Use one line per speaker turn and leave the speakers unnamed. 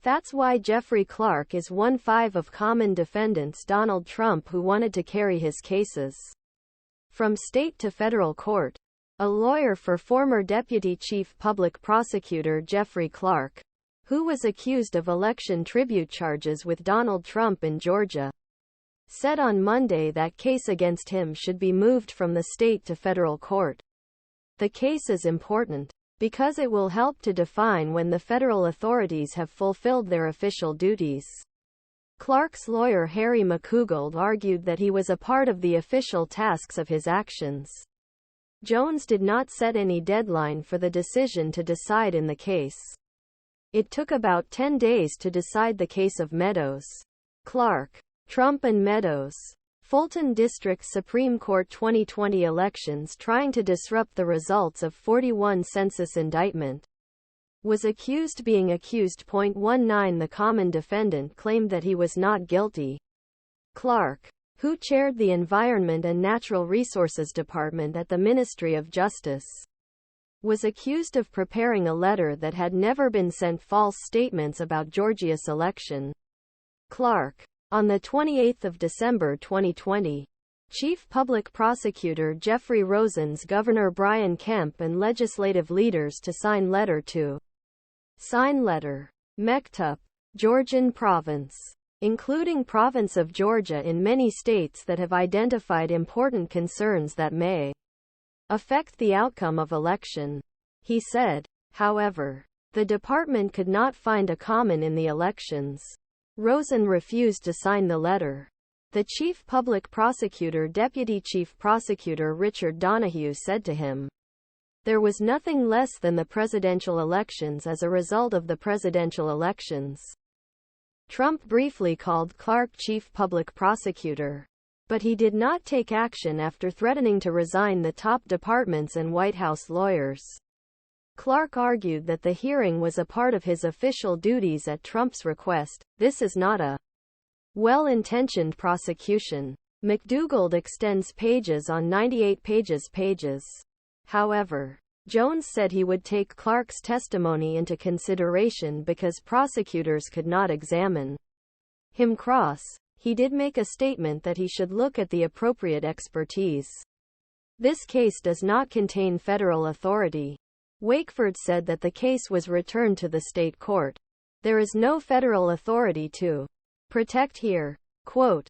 That's why Jeffrey Clark is 1/5 of common defendants Donald Trump who wanted to carry his cases from state to federal court. A lawyer for former Deputy Chief Public Prosecutor Jeffrey Clark, who was accused of election tribute charges with Donald Trump in Georgia, said on Monday that case against him should be moved from the state to federal court. The case is important because it will help to define when the federal authorities have fulfilled their official duties. Clark's lawyer Harry Macougald argued that he was a part of the official tasks of his actions. Jones did not set any deadline for the decision to decide in the case. It took about 10 days to decide the case of Meadows, Clark, Trump and Meadows. Fulton District Supreme Court 2020 elections trying to disrupt the results of 41 census indictment. Was accused being accused. 19 The common defendant claimed that he was not guilty. Clark, who chaired the Environment and Natural Resources Department at the Ministry of Justice, was accused of preparing a letter that had never been sent, false statements about Georgia's election. Clark, on 28 December 2020, Chief Public Prosecutor Jeffrey Rosen's Governor Brian Kemp and legislative leaders to sign letter to sign letter. Mektup, Georgian province, including province of Georgia in many states that have identified important concerns that may affect the outcome of election. He said, however, the department could not find a common in the elections. Rosen refused to sign the letter. The chief public prosecutor, Deputy Chief Prosecutor Richard Donoghue, said to him, "There was nothing less than the presidential elections as a result of the presidential elections." Trump briefly called Clark Chief Public Prosecutor, but he did not take action after threatening to resign the top departments and White House lawyers. Clark argued that the hearing was a part of his official duties at Trump's request. This is not a well-intentioned prosecution. MacDougald extends pages on 98 pages. However, Jones said he would take Clark's testimony into consideration because prosecutors could not examine him cross. He did make a statement that he should look at the appropriate expertise. This case does not contain federal authority. Wakeford said that the case was returned to the state court. There is no federal authority to protect here. Quote,